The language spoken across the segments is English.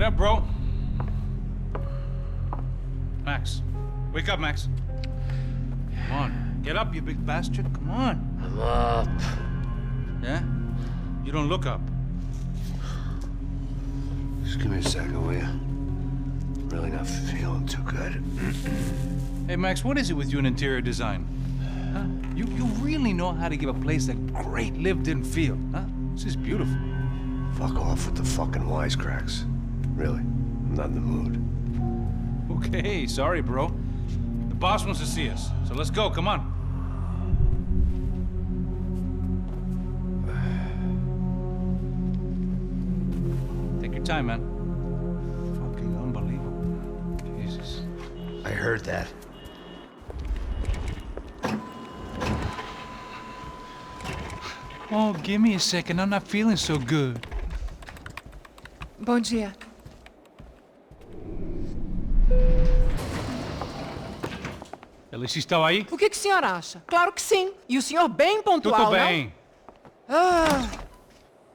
Get up, bro. Max. Wake up, Max. Come on. Get up, you big bastard. Come on. I'm up. Yeah? You don't look up. Just give me a second, will you? Really not feeling too good. Hey, Max, what is it with you in interior design? Huh? You really know how to give a place a great lived-in feel, huh? This is beautiful. Fuck off with the fucking wisecracks. Really, I'm not in the mood. Okay, sorry, bro. The boss wants to see us, so let's go, come on. Take your time, man. Fucking unbelievable. Jesus. I heard that. Oh, give me a second. I'm not feeling so good. Bom dia. Alice estava aí? O que o senhor acha? Claro que sim. E o senhor bem pontual, Tudo bem.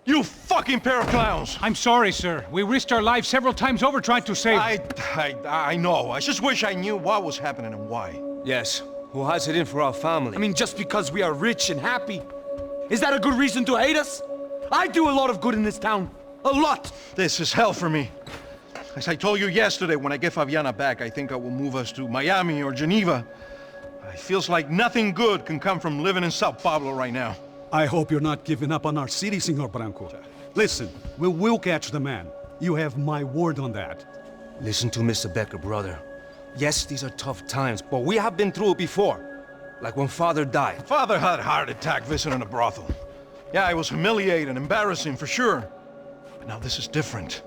You fucking pair of clowns! I'm sorry, sir. We risked our lives several times over trying to save... I know. I just wish I knew what was happening and why. Yes, who has it in for our family? I mean, just because we are rich and happy, is that a good reason to hate us? I do a lot of good in this town. A lot! This is hell for me. As I told you yesterday, when I get Fabiana back, I think I will move us to Miami or Geneva. It feels like nothing good can come from living in Sao Paulo right now. I hope you're not giving up on our city, Senor Branco. Listen, we will catch the man. You have my word on that. Listen to Mr. Becker, brother. Yes, these are tough times, but we have been through it before. Like when Father died. Father had a heart attack visiting a brothel. Yeah, it was humiliating, embarrassing, for sure. But now this is different.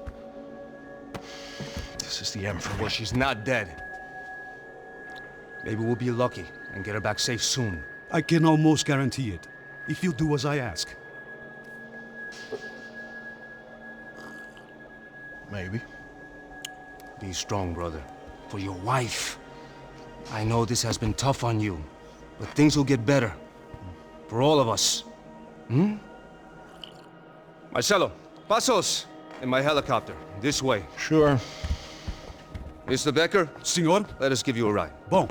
This is the end for me. Well, she's not dead. Maybe we'll be lucky and get her back safe soon. I can almost guarantee it, if you do as I ask. Maybe. Be strong, brother. For your wife. I know this has been tough on you, but things will get better. For all of us. Hmm? Marcelo, pasos in my helicopter. This way. Sure. Mr. Becker, Senhor? let us give you a ride. Bom.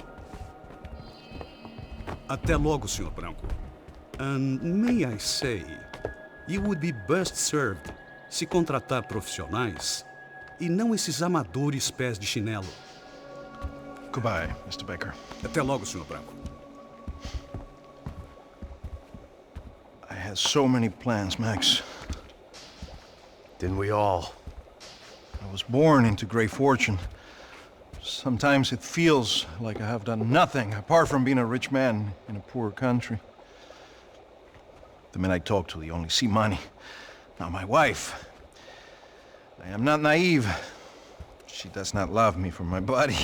Até logo, Senhor Branco. And may I say, you would be best served se contratar profissionais e não esses amadores pés de chinelo. Goodbye, Mr. Becker. Até logo, Senhor Branco. I had so many plans, Max. Didn't we all? I was born into great fortune. Sometimes it feels like I have done nothing apart from being a rich man in a poor country. The men I talk to, they only see money. Now my wife, I am not naive. She does not love me for my body.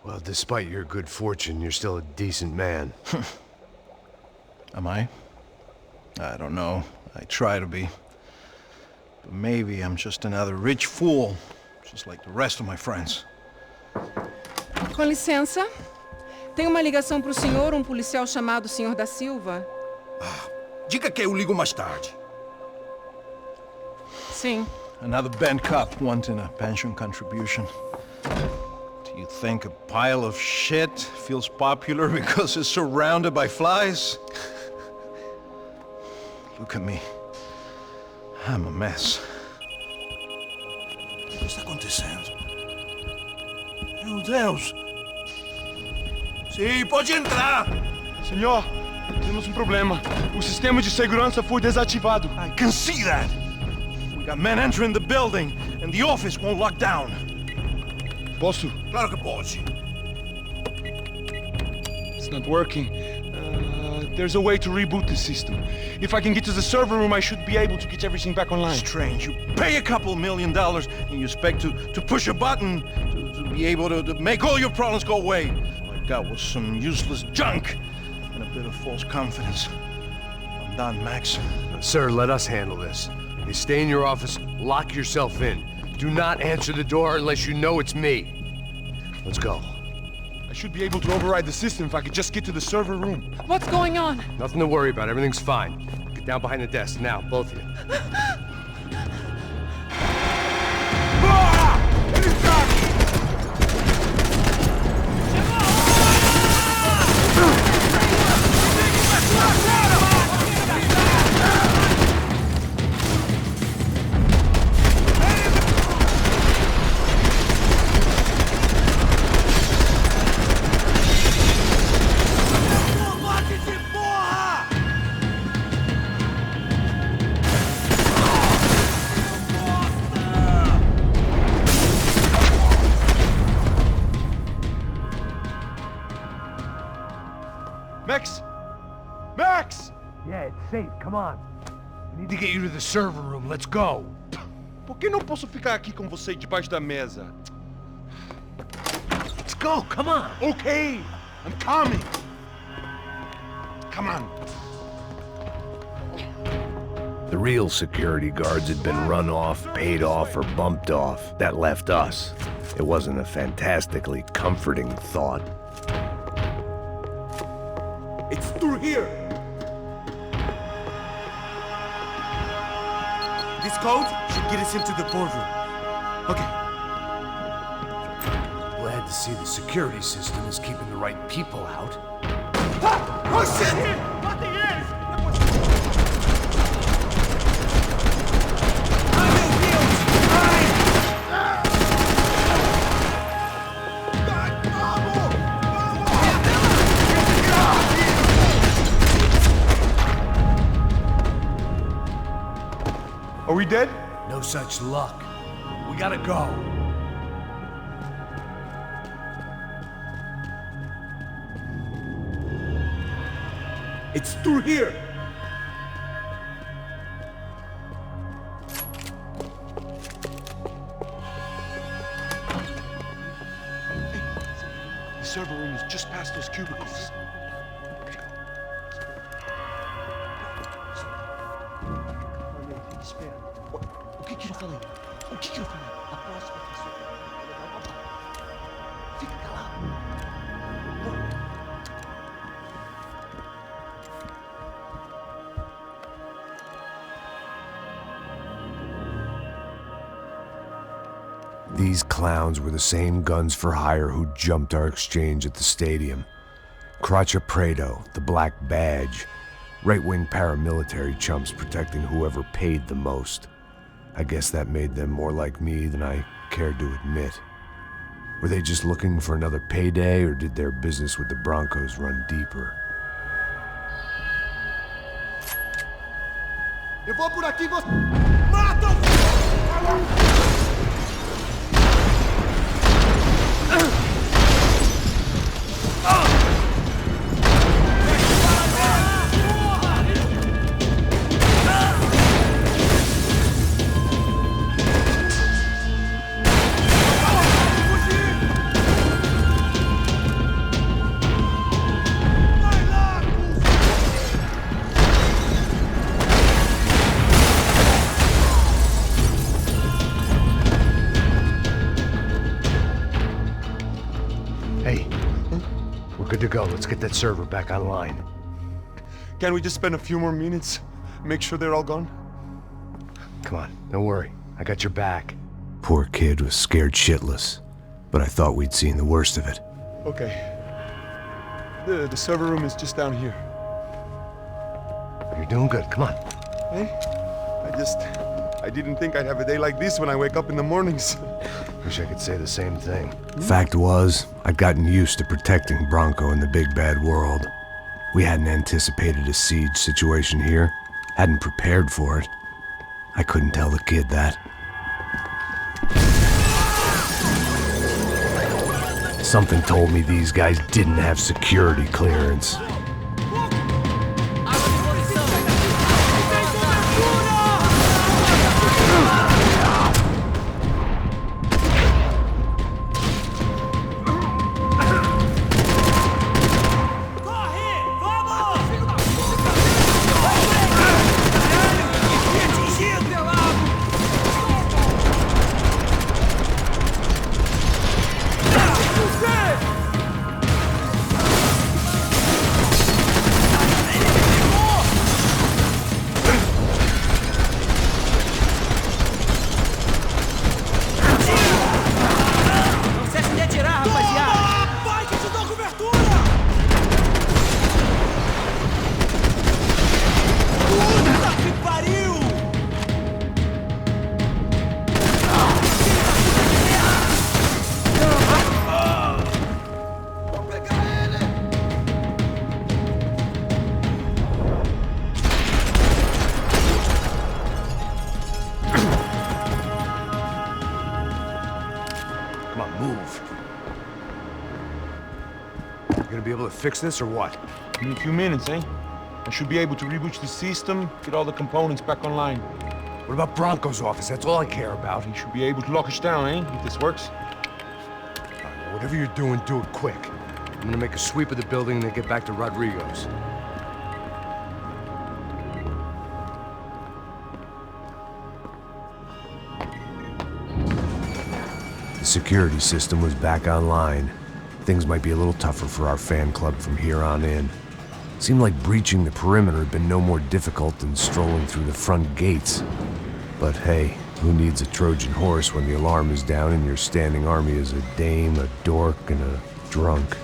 Well, despite your good fortune, you're still a decent man. Am I? I don't know. I try to be. But maybe I'm just another rich fool, just like the rest of my friends. Com licença. Tem uma ligação pro senhor, um policial chamado Senhor da Silva. Diga que eu ligo mais tarde. Sim. Another bent cop wanting a pension contribution. Do you think a pile of shit feels popular because it's surrounded by flies? Look at me. I'm a mess. O que está acontecendo? Meu Deus! Sim, pode entrar! Senhor, temos problema. O sistema de segurança foi desativado. I can see that! We got men entering the building, and the office won't lock down. Posso? Claro que pode. It's not working. There's a way to reboot the system. If I can get to the server room, I should be able to get everything back online. Strange. You pay a couple $1 million, and you expect to push a button to be able to make all your problems go away. All I got was some useless junk and a bit of false confidence. I'm done, Max. Sir, let us handle this. You stay in your office, lock yourself in. Do not answer the door unless you know it's me. Let's go. I should be able to override the system if I could just get to the server room. What's going on? Nothing to worry about. Everything's fine. Get down behind the desk now, both of you. Max! Max! Yeah, it's safe. Come on. We need to get you to the server room. Let's go. Por que não posso ficar aqui com você debaixo da mesa? Let's go. Come on. Okay, I'm coming. Come on. The real security guards had been run off, paid off, or bumped off. That left us. It wasn't a fantastically comforting thought. It's through here. This code should get us into the boardroom. Okay. Glad to see the security system is keeping the right people out. Oh shit! Are we dead? No such luck. We gotta go. It's through here. The server room is just past those cubicles. O que eu falei? O que eu falei? A próxima pessoa. Fica calado. These clowns were the same guns for hire who jumped our exchange at the stadium. Crotcha Prado, the Black Badge. Right-wing paramilitary chumps protecting whoever paid the most. I guess that made them more like me than I cared to admit. Were they just looking for another payday, or did their business with the Broncos run deeper? Eu vou por aqui, você... Mata! Hey, we're good to go. Let's get that server back online. Can't we just spend a few more minutes? Make sure they're all gone? Come on, don't worry. I got your back. Poor kid was scared shitless, but I thought we'd seen the worst of it. Okay. The server room is just down here. You're doing good. Come on. Hey, I didn't think I'd have a day like this when I wake up in the mornings. Wish I could say the same thing. Fact was, I'd gotten used to protecting Bronco in the big bad world. We hadn't anticipated a siege situation here, hadn't prepared for it. I couldn't tell the kid that. Something told me these guys didn't have security clearance. be able to fix this or what? Give me a few minutes, eh? I should be able to reboot the system, get all the components back online. What about Bronco's office? That's all I care about. He should be able to lock us down, eh? If this works. Whatever you're doing, do it quick. I'm gonna make a sweep of the building and then get back to Rodrigo's. The security system was back online. Things might be a little tougher for our fan club from here on in. Seemed like breaching the perimeter had been no more difficult than strolling through the front gates. But hey, who needs a Trojan horse when the alarm is down and your standing army is a dame, a dork, and a drunk?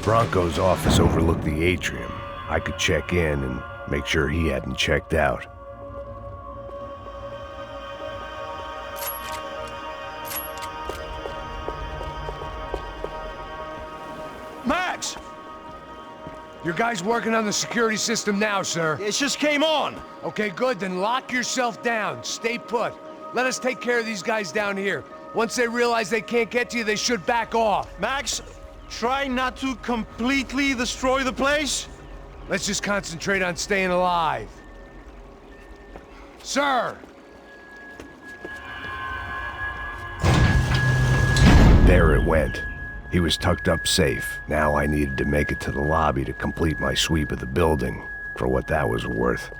Bronco's office overlooked the atrium. I could check in and make sure he hadn't checked out. Max! Your guy's working on the security system now, sir. It just came on! Okay, good, then lock yourself down. Stay put. Let us take care of these guys down here. Once they realize they can't get to you, they should back off. Max, try not to completely destroy the place. Let's just concentrate on staying alive. Sir! There it went. He was tucked up safe. Now I needed to make it to the lobby to complete my sweep of the building, for what that was worth.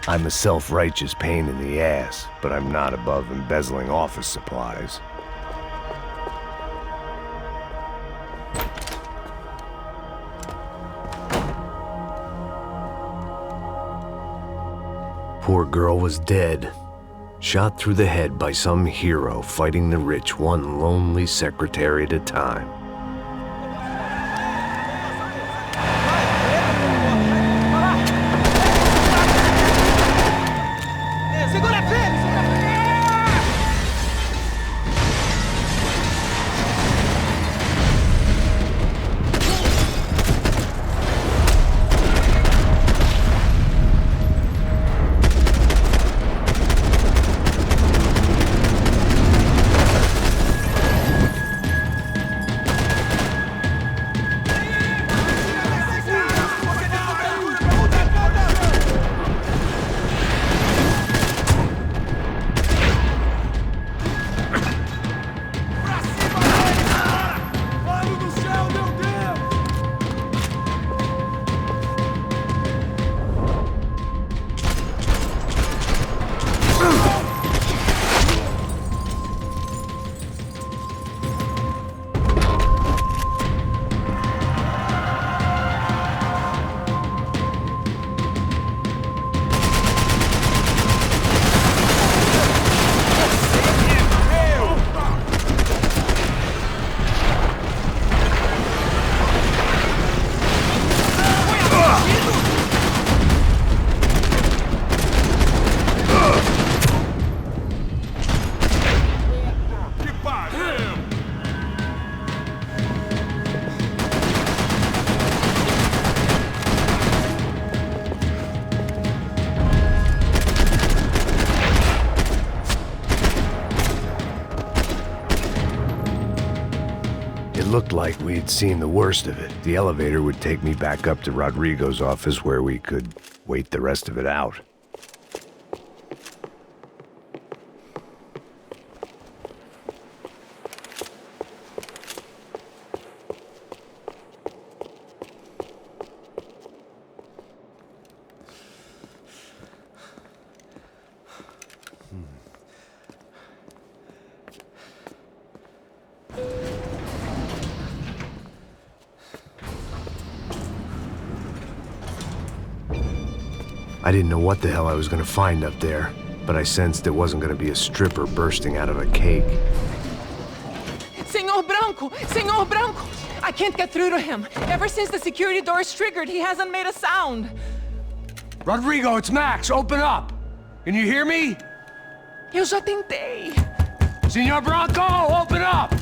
I'm a self-righteous pain in the ass, but I'm not above embezzling office supplies. Poor girl was dead. Shot through the head by some hero fighting the rich one lonely secretary at a time. Looked like we'd seen the worst of it. The elevator would take me back up to Rodrigo's office where we could wait the rest of it out. I didn't know what the hell I was gonna find up there, but I sensed it wasn't gonna be a stripper bursting out of a cake. Senor Branco! Senor Branco! I can't get through to him. Ever since the security door is triggered, he hasn't made a sound. Rodrigo, it's Max! Open up! Can you hear me? Eu já tentei. Senor Branco, open up!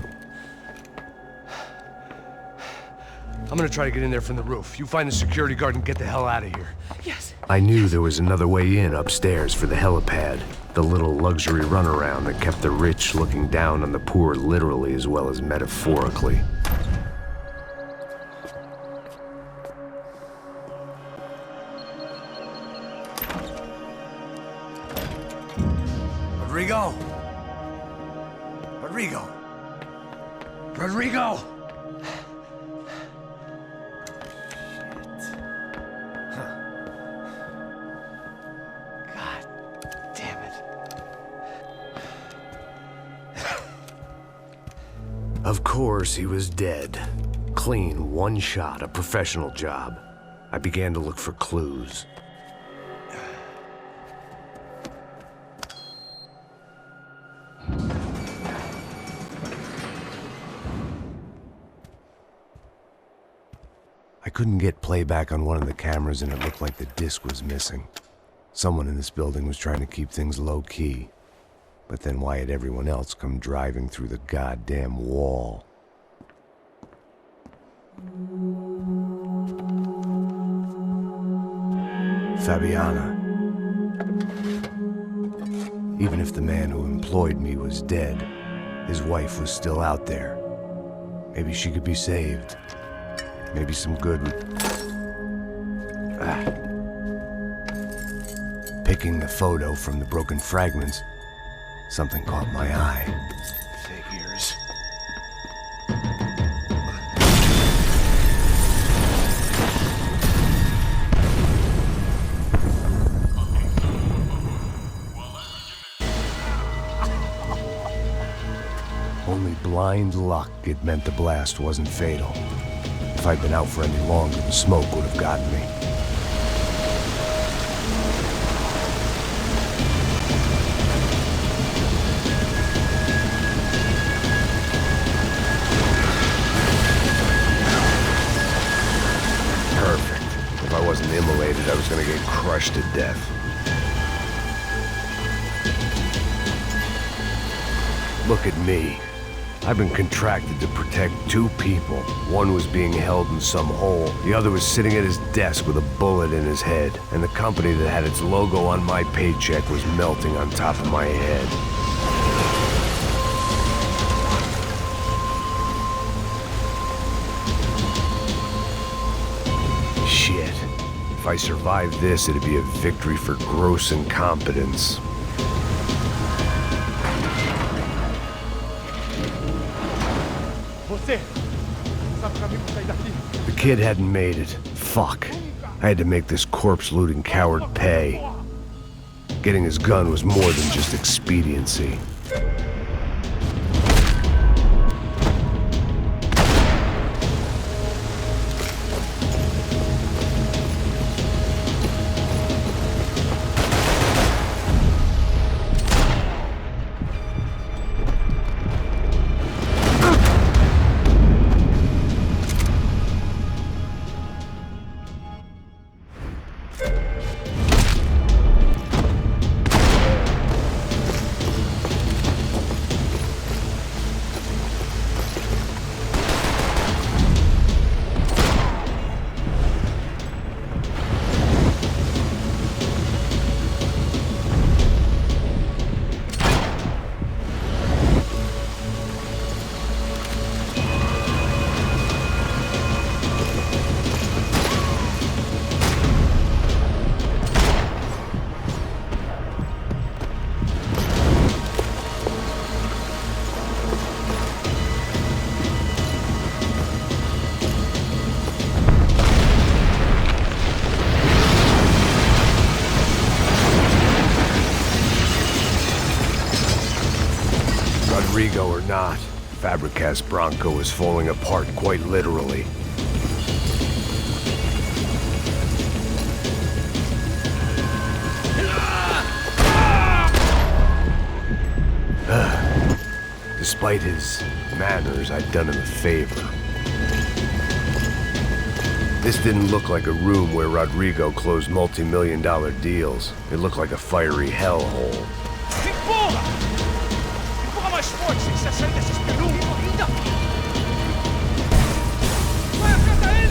I'm gonna try to get in there from the roof. You find the security guard and get the hell out of here. Yes. I knew there was another way in upstairs for the helipad. The little luxury runaround that kept the rich looking down on the poor literally as well as metaphorically. Rodrigo! Rodrigo! Rodrigo! God damn it. Of course, he was dead. Clean, one shot, a professional job. I began to look for clues. I couldn't get playback on one of the cameras and it looked like the disc was missing. Someone in this building was trying to keep things low-key. But then why had everyone else come driving through the goddamn wall? Fabiana. Even if the man who employed me was dead, his wife was still out there. Maybe she could be saved. Maybe some good would... Picking the photo from the broken fragments, something caught my eye. Figures. Only blind luck it meant the blast wasn't fatal. If I'd been out for any longer, the smoke would have gotten me. Perfect. If I wasn't immolated, I was gonna get crushed to death. Look at me. I've been contracted to protect two people. One was being held in some hole. The other was sitting at his desk with a bullet in his head. And the company that had its logo on my paycheck was melting on top of my head. Shit. If I survived this, it'd be a victory for gross incompetence. The kid hadn't made it. Fuck. I had to make this corpse-looting coward pay. Getting his gun was more than just expediency. Rodrigo or not, Fabricas Bronco was falling apart quite literally. Despite his manners, I'd done him a favor. This didn't look like a room where Rodrigo closed multi-million-dollar deals. It looked like a fiery hellhole. Empurra! Empurra mais forte, sem se achar desesperado. Vai, acerta ele!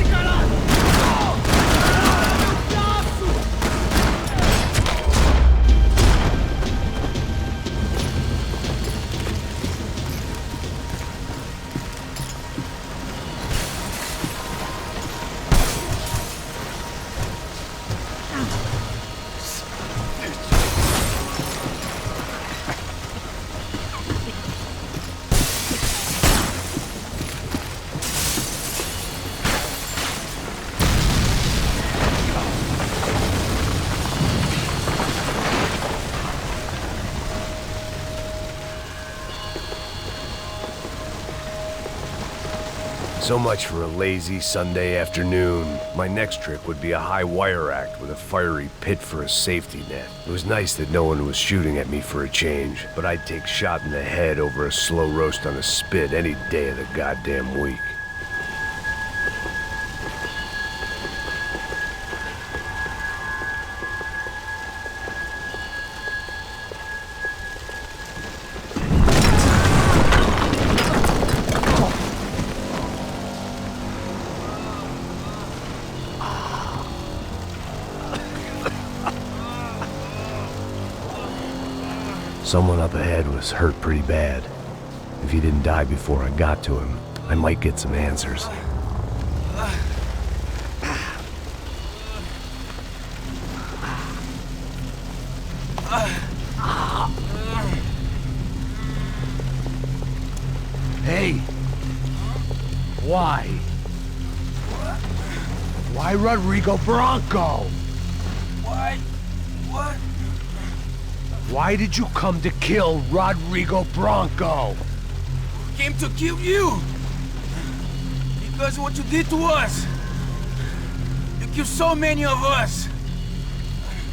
So much for a lazy Sunday afternoon. My next trick would be a high wire act with a fiery pit for a safety net. It was nice that no one was shooting at me for a change, but I'd take shot in the head over a slow roast on a spit any day of the goddamn week. Someone up ahead was hurt pretty bad. If he didn't die before I got to him, I might get some answers. Hey! Why? Why Rodrigo Bronco? Why? What? Why did you come to kill Rodrigo Bronco? Came to kill you! Because of what you did to us! You killed so many of us!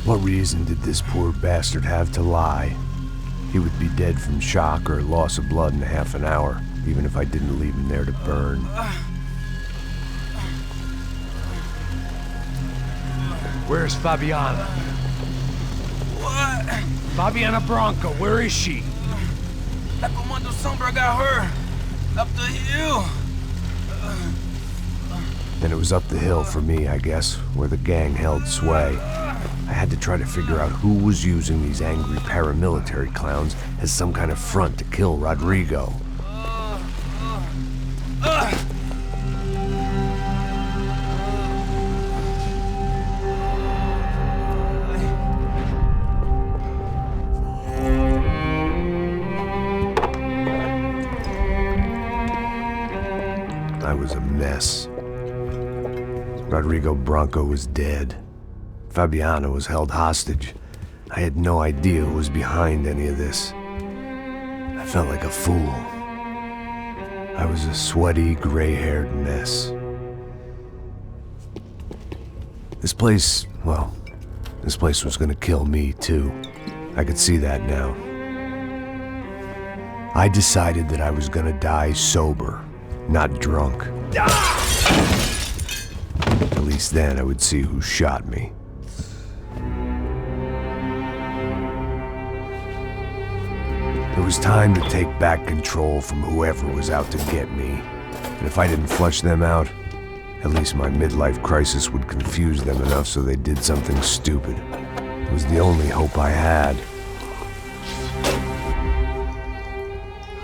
What reason did this poor bastard have to lie? He would be dead from shock or loss of blood in half an hour, even if I didn't leave him there to burn. Where's Fabiana? What? Fabiana Bronco, where is she? That Comando Sombra got her! Up the hill! Then it was up the hill for me, I guess, where the gang held sway. I had to try to figure out who was using these angry paramilitary clowns as some kind of front to kill Rodrigo. I was a mess. Rodrigo Bronco was dead. Fabiana was held hostage. I had no idea who was behind any of this. I felt like a fool. I was a sweaty, gray-haired mess. This place was gonna kill me too. I could see that now. I decided that I was gonna die sober, not drunk. At least then I would see who shot me. It was time to take back control from whoever was out to get me. And if I didn't flush them out, at least my midlife crisis would confuse them enough so they did something stupid. It was the only hope I had.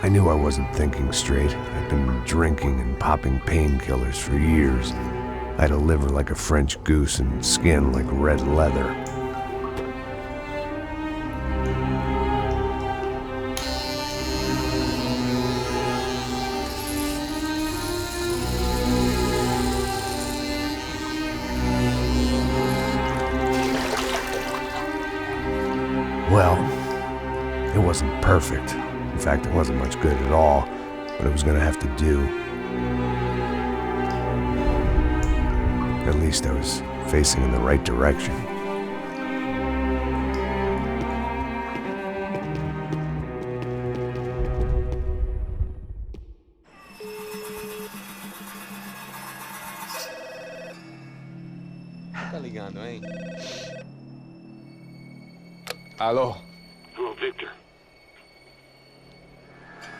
I knew I wasn't thinking straight. I'd been drinking and popping painkillers for years. I had a liver like a French goose and skin like red leather. Well, it wasn't perfect. In fact, it wasn't much good at all, but it was gonna have to do. At least I was facing in the right direction. Tá ligando, hein? Alô? Hello, Victor.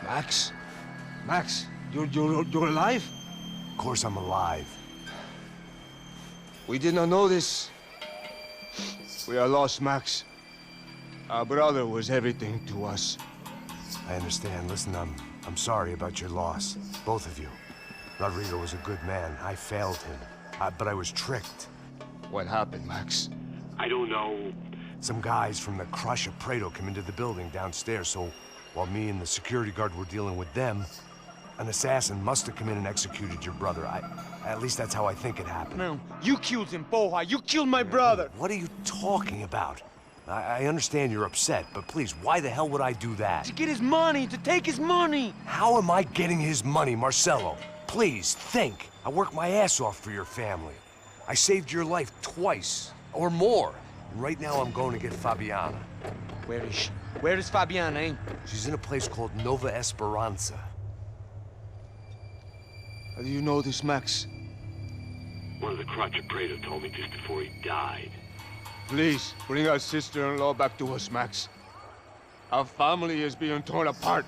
Max? Max, you're alive? Of course I'm alive. We did not know this. We are lost, Max. Our brother was everything to us. I understand. Listen, I'm sorry about your loss. Both of you. Rodrigo was a good man. I failed him. But I was tricked. What happened, Max? I don't know. Some guys from the Crush of Prado came into the building downstairs, so while me and the security guard were dealing with them, an assassin must have come in and executed your brother. At least that's how I think it happened. No, you killed him, Porra. You killed my brother. What are you talking about? I understand you're upset, but please, why the hell would I do that? To get his money, to take his money. How am I getting his money, Marcelo? Please, think. I worked my ass off for your family. I saved your life twice, or more. Right now I'm going to get Fabiana. Where is she? Where is Fabiana, eh? She's in a place called Nova Esperanza. How do you know this, Max? One of the Crotcher Prado told me just before he died. Please, bring our sister-in-law back to us, Max. Our family is being torn apart.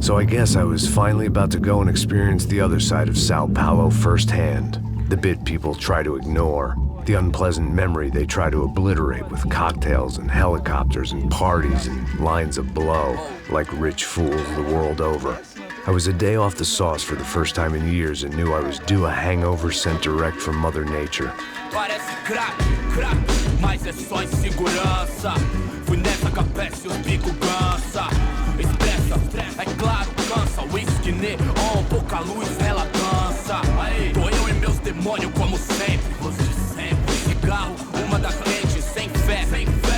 So I guess I was finally about to go and experience the other side of Sao Paulo firsthand. The bit people try to ignore. The unpleasant memory they try to obliterate with cocktails and helicopters and parties and lines of blow, like rich fools the world over. I was a day off the sauce for the first time in years and knew I was due a hangover sent direct from Mother Nature. Parece crack, mas é só insegurança. Fui nessa capeste os bico cansa. Expressa, é claro, cansa. Whisky neon, pouca luz, ela dança. Aí, tô eu e meus demônios como sempre. Você sempre. Cigarro, uma da frente, sem fé.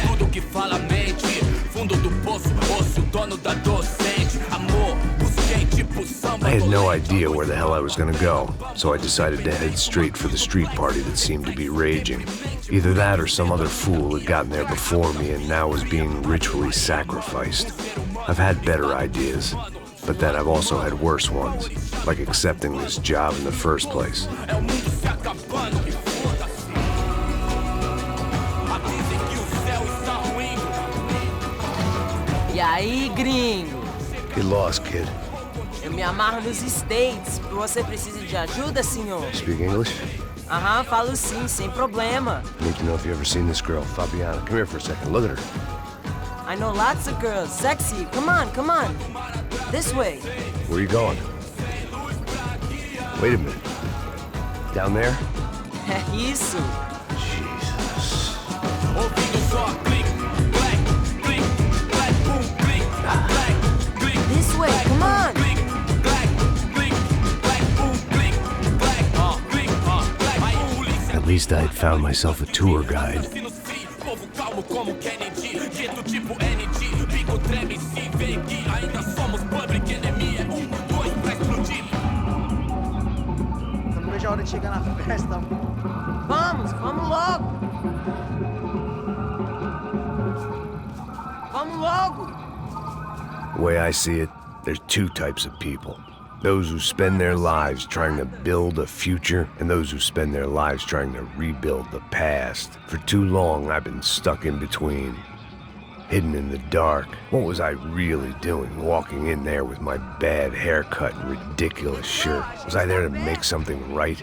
Tudo que fala mente. Fundo do poço, osso, dono da docente. Amor, busquei tipo samba. I had no idea where the hell I was gonna go, so I decided to head straight for the street party that seemed to be raging. Either that or some other fool had gotten there before me and now was being ritually sacrificed. I've had better ideas, but then I've also had worse ones, like accepting this job in the first place. E aí, gringo? Get lost, kid. Eu me amarro nos States. Você precisa de ajuda, senhor? Speak English? Aham, falo sim, sem problema. I need to know if you've ever seen this girl, Fabiana. Come here for a second. Look at her. I know lots of girls. Sexy. Come on, come on. This way. Where are you going? Wait a minute. Down there? É isso. Jesus. This way, come on. At least I had found myself a tour guide. Não vejo a hora de chegar na festa. Vamos logo. Vamos logo. The way I see it, there's two types of people. Those who spend their lives trying to build a future, and those who spend their lives trying to rebuild the past. For too long, I've been stuck in between. Hidden in the dark. What was I really doing, walking in there with my bad haircut and ridiculous shirt? Was I there to make something right?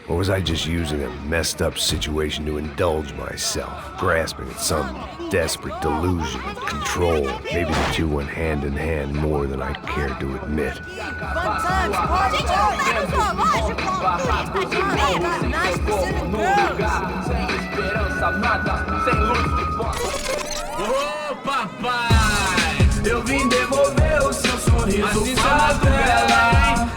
Or was I just using a messed up situation to indulge myself, grasping at some desperate delusion of control? Maybe the two went hand in hand more than I cared to admit. Fun times, party Ô papai, eu vim devolver o seu sorriso favela.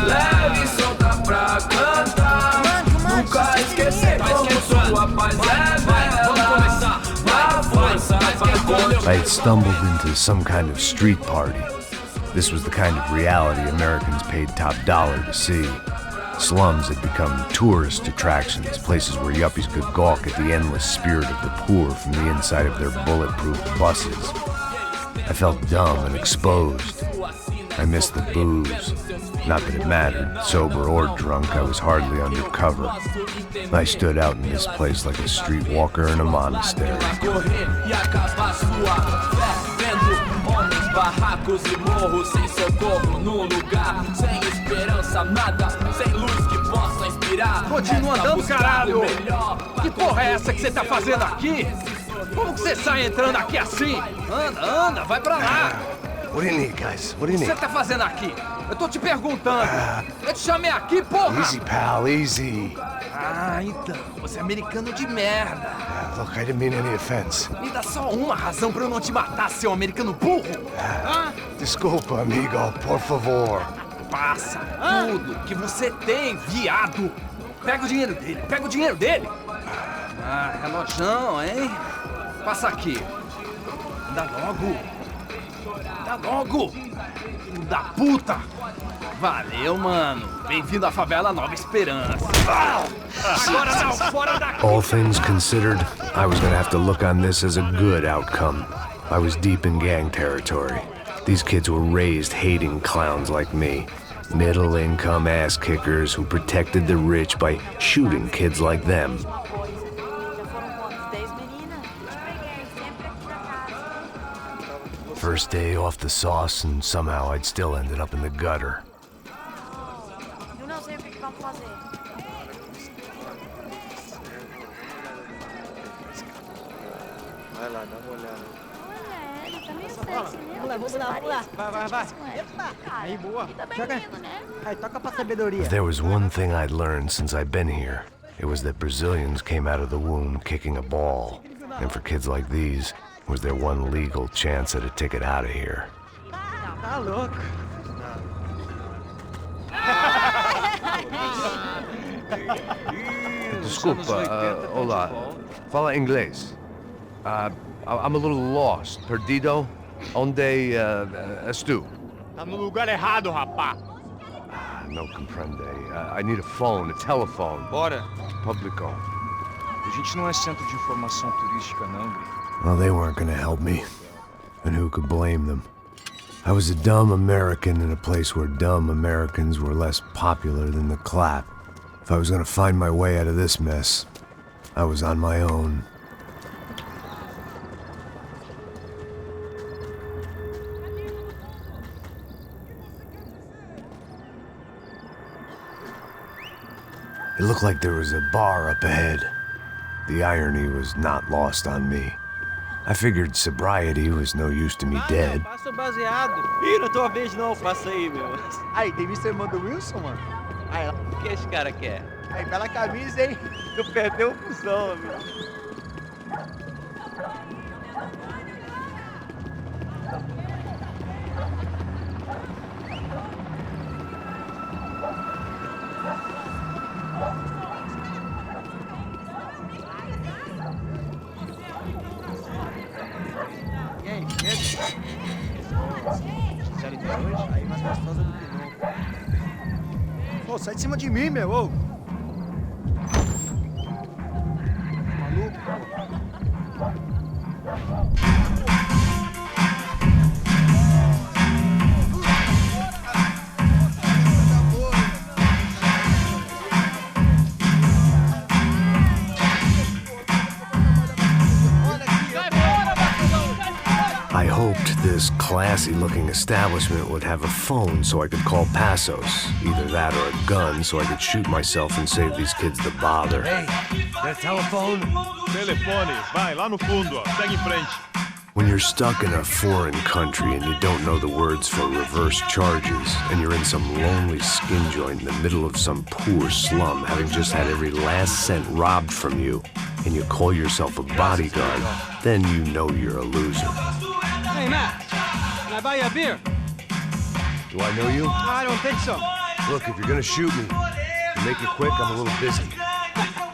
Leve e solta pra cantar. Nunca esquecer como sua paz é bela. Na força, I had stumbled into some kind of street party. This was the kind of reality Americans paid top dollar to see. Slums had become tourist attractions, places where yuppies could gawk at the endless spirit of the poor from the inside of their bulletproof buses. I felt dumb and exposed. I missed the booze. Not that it mattered, sober or drunk, I was hardly undercover. I stood out in this place like a streetwalker in a monastery. Barracos e morros sem socorro num lugar sem esperança, nada, sem luz que possa inspirar. Continua andando, caralho! Que porra é essa que você tá fazendo aqui? Como que você sai entrando aqui assim? Anda, vai pra lá! What do you need, guys? What do you O que need? você tá fazendo aqui? Eu tô te perguntando. Eu te chamei aqui, porra! Easy, pal, easy. Ah, então, você é americano de merda. Look, I didn't mean any offense. Me dá só uma razão pra eu não te matar, seu americano burro. Desculpa, amigo, por favor. Passa tudo que você tem, viado! Pega o dinheiro dele, pega o dinheiro dele! Ah, relojão, hein? Passa aqui. Dá logo! Dá logo! Filho da puta! Valeu, mano. Bem-vindo à favela Nova Esperança. Agora não, fora daqui! All things considered, I was gonna have to look on this as a good outcome. I was deep in gang territory. These kids were raised hating clowns like me. Middle-income ass-kickers who protected the rich by shooting kids like them. First day off the sauce, and somehow I'd still ended up in the gutter. Vai lá, dá uma olhada. Olha, ele tá meio sexy, né? Vamos lá. Vai. Epa! Aí, boa. Joga. Aí, toca pra sabedoria. If there was one thing I'd learned since I'd been here, it was that Brazilians came out of the womb kicking a ball. And for kids like these, was their one legal chance at a ticket out of here. Tá louco. Desculpa, olá. Fala inglês. I'm a little lost. Perdido? Onde és tu? Tá no lugar errado, rapá. No comprende. I need a phone, a telephone. Bora. Publico. A gente não é centro de informação turística, não, Gri. Well, they weren't gonna help me. And who could blame them? I was a dumb American in a place where dumb Americans were less popular than the clap. If I was gonna find my way out of this mess, I was on my own. It looked like there was a bar up ahead. The irony was not lost on me. I figured sobriety was no use to me dead. Passa o baseado. Ih, não é tua vez não, passa aí, meu. Aí, tem visto a irmã do Wilson, mano? Aí, o que esse cara quer? Aí, bela camisa, hein? Tu perdeu o cuzão, meu. E aí, medo? Sério de hoje? Aí, mais gostosa do que nunca. Pô, sai de cima de mim, meu, ô! Maluco? I hoped this classy-looking establishment would have a phone so I could call Passos. Either that or a gun so I could shoot myself and save these kids the bother. Hey, got a telephone? Telefone, vai, lá no fundo, ó. Segue em frente. When you're stuck in a foreign country and you don't know the words for reverse charges, and you're in some lonely skin joint in the middle of some poor slum, having just had every last cent robbed from you, and you call yourself a bodyguard, then you know you're a loser. Hey, Matt, can I buy you a beer? Do I know you? I don't think so. Look, if you're gonna shoot me, to make it quick, I'm a little busy.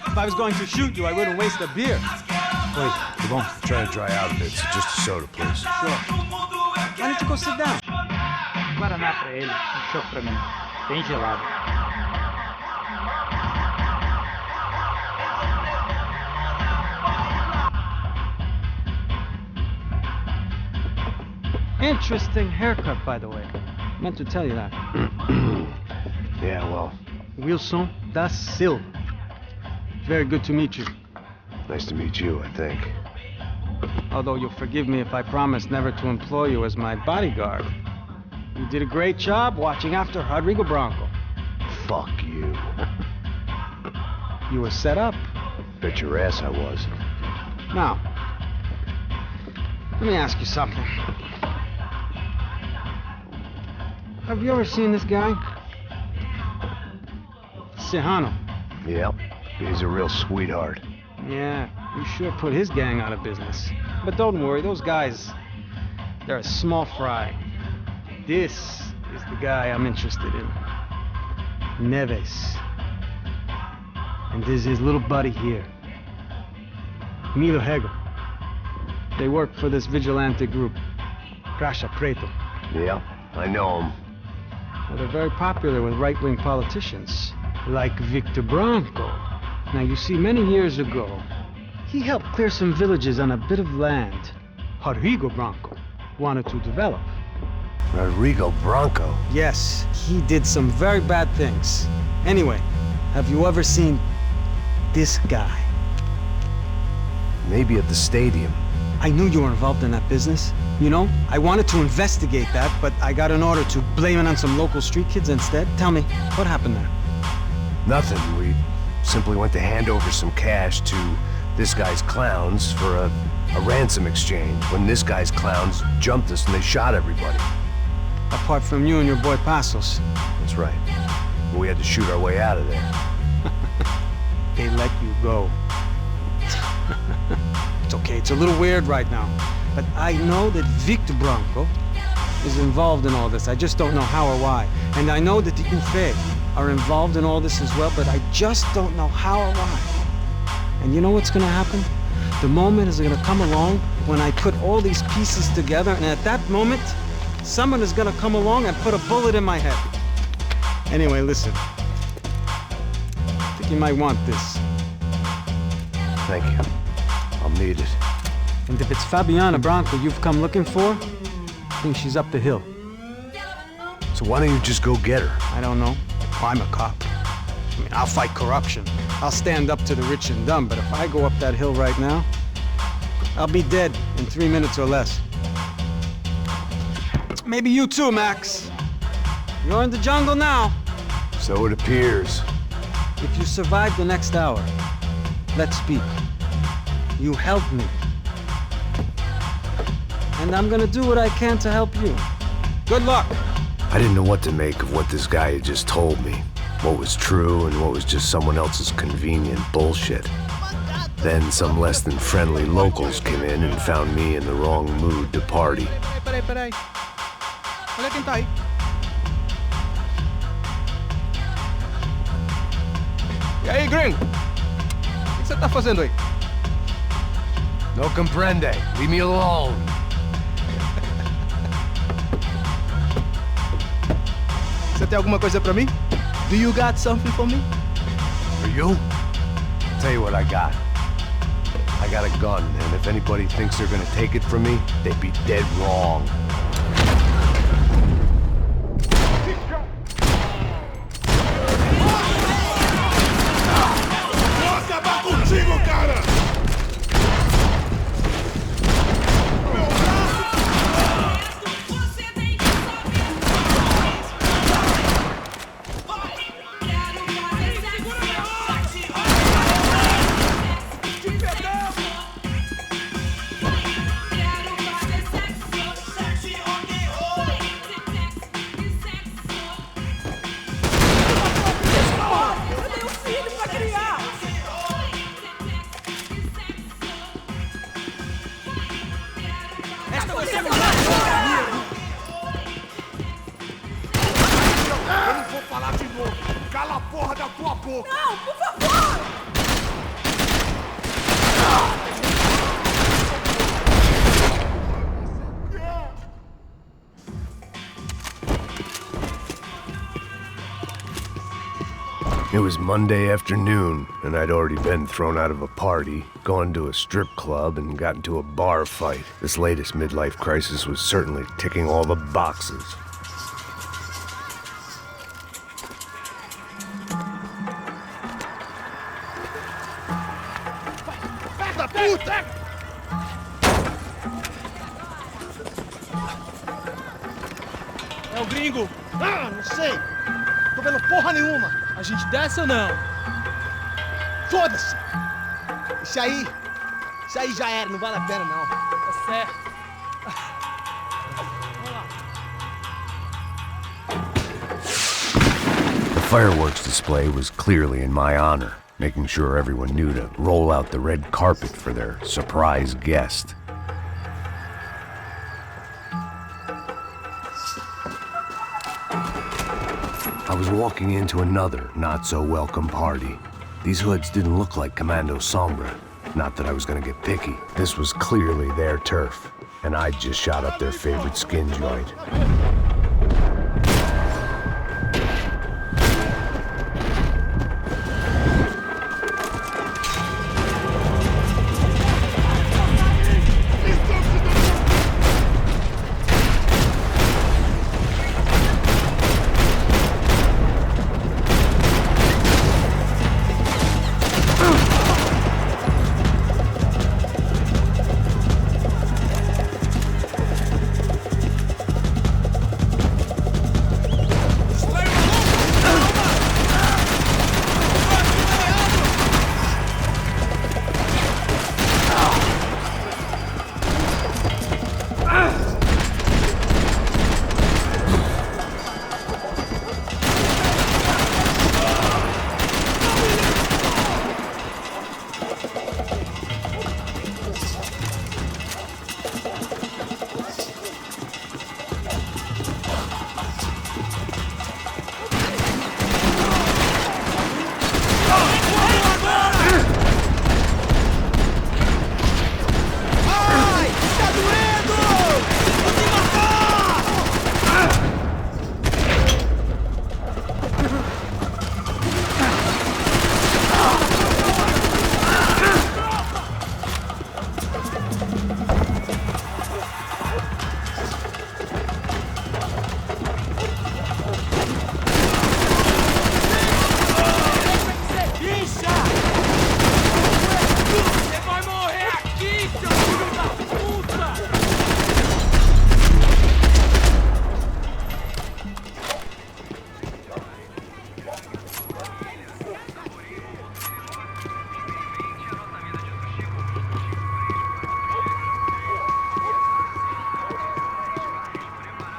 If I was going to shoot you, I wouldn't waste a beer. Wait, come on. I'm trying to dry out a bit, so just a soda, please. Sure. Why don't you go sit down? Guaraná pra ele, choque pra mim. Bem gelado. Interesting haircut, by the way. Meant to tell you that. Yeah, well, Wilson da Silva. Very good to meet you. nice to meet you, I think. Although you'll forgive me if I promise never to employ you as my bodyguard. You did a great job watching after Rodrigo Bronco. Fuck you. You were set up. Bet your ass I was. Now, let me ask you something. Have you ever seen this guy? Serrano. Yep, he's a real sweetheart. Yeah, you sure put his gang out of business. But don't worry, those guys, they're a small fry. This is the guy I'm interested in. Neves. And there's his little buddy here. Milo Hegel. They work for this vigilante group, Crasha Preto. Yeah, I know him. Well, they're very popular with right-wing politicians, like Victor Branco. Now, you see, many years ago, he helped clear some villages on a bit of land Rodrigo Branco wanted to develop. Rodrigo Branco? Yes, he did some very bad things. Anyway, have you ever seen this guy? Maybe at the stadium. I knew you were involved in that business. You know, I wanted to investigate that, but I got an order to blame it on some local street kids instead. Tell me, what happened there? Nothing. We simply went to hand over some cash to this guy's clowns for a ransom exchange when this guy's clowns jumped us and they shot everybody. Apart from you and your boy Passos. That's right. We had to shoot our way out of there. They let you go. It's okay, it's a little weird right now. But I know that Victor Branco is involved in all this. I just don't know how or why. And I know that the UFE are involved in all this as well, but I just don't know how or why. And you know what's gonna happen? The moment is gonna come along when I put all these pieces together, and at that moment, someone is gonna come along and put a bullet in my head. Anyway, listen. I think you might want this. Thank you. I'll need it. And if it's Fabiana Branco you've come looking for, I think she's up the hill. So why don't you just go get her? I don't know. I'm a cop. I mean, I'll fight corruption. I'll stand up to the rich and dumb, but if I go up that hill right now, I'll be dead in 3 minutes or less. Maybe you too, Max. You're in the jungle now. So it appears. If you survive the next hour, let's speak. You help me. And I'm gonna do what I can to help you. Good luck. I didn't know what to make of what this guy had just told me. What was true and what was just someone else's convenient bullshit. Then some less than friendly locals came in and found me in the wrong mood to party. Peraí. Olha quem tá aí. E aí, gringo? O que você tá fazendo aí? No comprende. Leave me alone. Você tem alguma coisa pra mim? Do you got something for me? For you? Tell you what I got. I got a gun, and if anybody thinks they're gonna take it from me, they'd be dead wrong. Vou acabar contigo, cara! Não, por favor! It was Monday afternoon, and I'd already been thrown out of a party, gone to a strip club, and got into a bar fight. This latest midlife crisis was certainly ticking all the boxes. Puta! É o gringo. Ah, não sei. Tô vendo porra nenhuma. A gente desce ou não? Foda-se. Isso aí já era, não vale a pena não. Tá certo. The fireworks display was clearly in my honor, making sure everyone knew to roll out the red carpet for their surprise guest. I was walking into another not-so-welcome party. These hoods didn't look like Commando Sombra. Not that I was gonna get picky. This was clearly their turf, and I'd just shot up their favorite skin joint.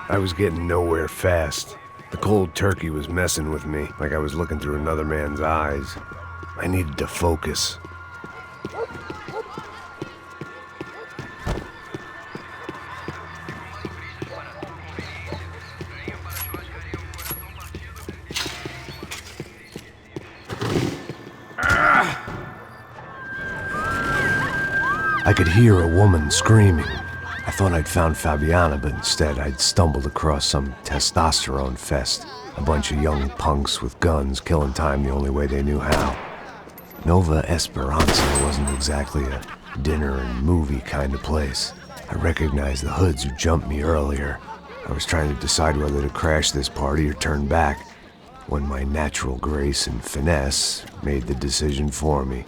I was getting nowhere fast. The cold turkey was messing with me, like I was looking through another man's eyes. I needed to focus. I could hear a woman screaming. I thought I'd found Fabiana, but instead I'd stumbled across some testosterone fest. A bunch of young punks with guns killing time the only way they knew how. Nova Esperanza wasn't exactly a dinner and movie kind of place. I recognized the hoods who jumped me earlier. I was trying to decide whether to crash this party or turn back, when my natural grace and finesse made the decision for me.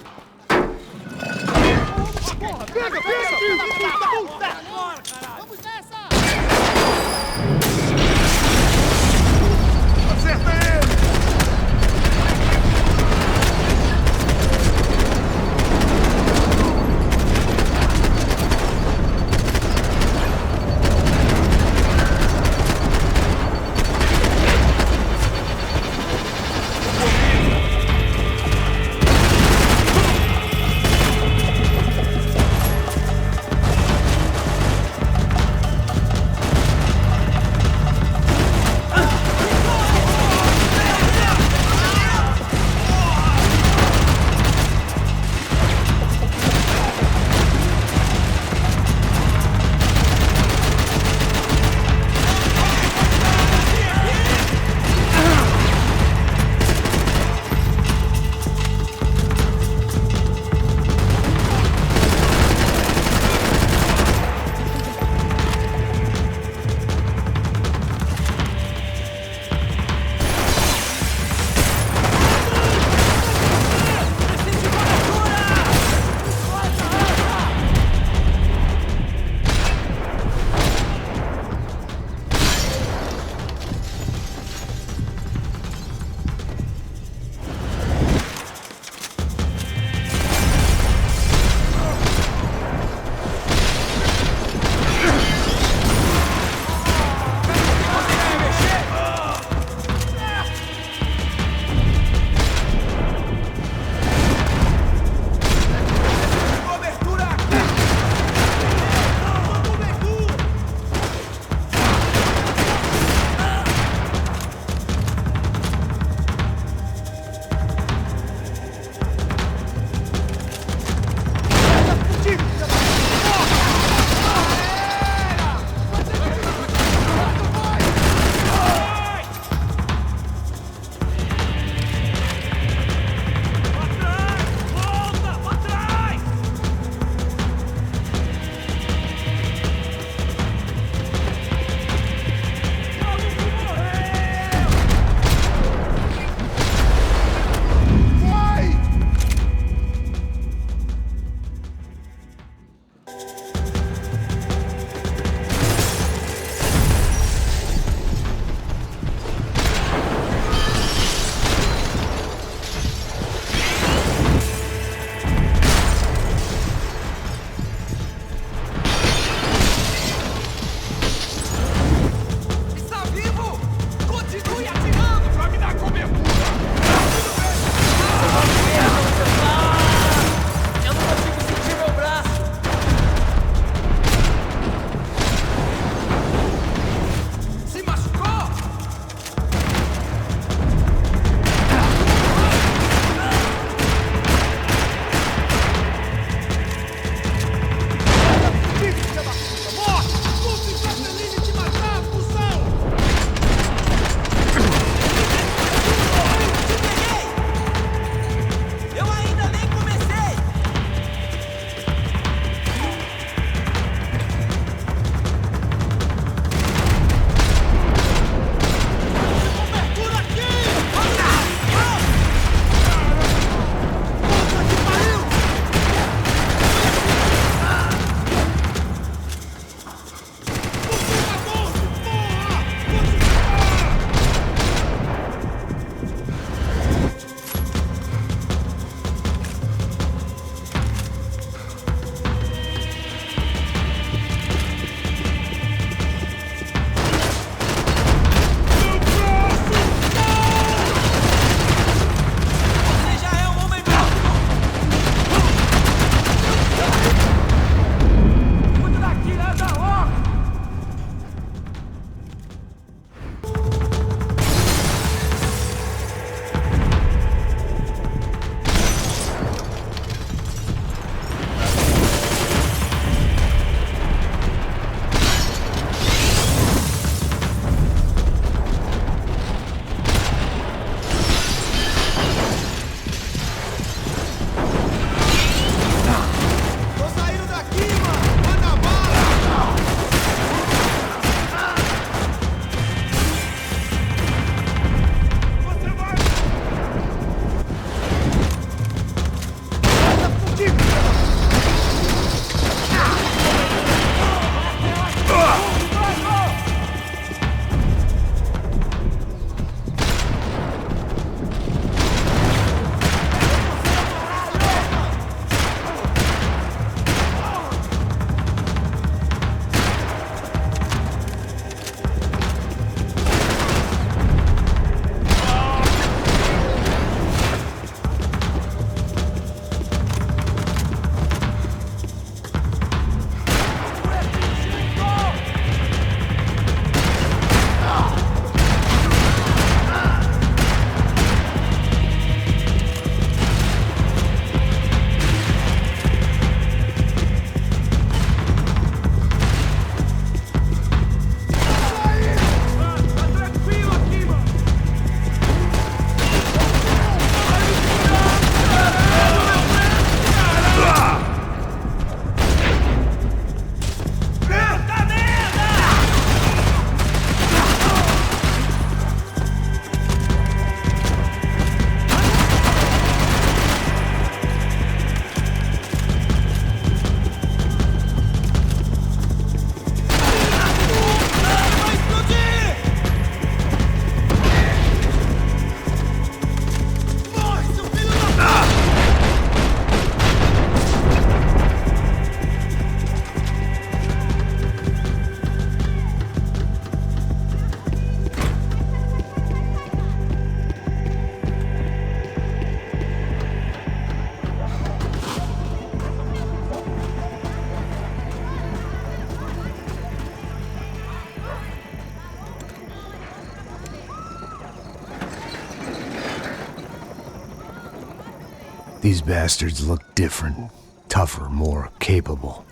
These bastards looked different. Tougher, more capable.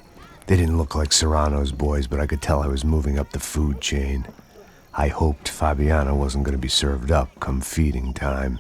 They didn't look like Serrano's boys, but I could tell I was moving up the food chain. I hoped Fabiana wasn't going to be served up come feeding time.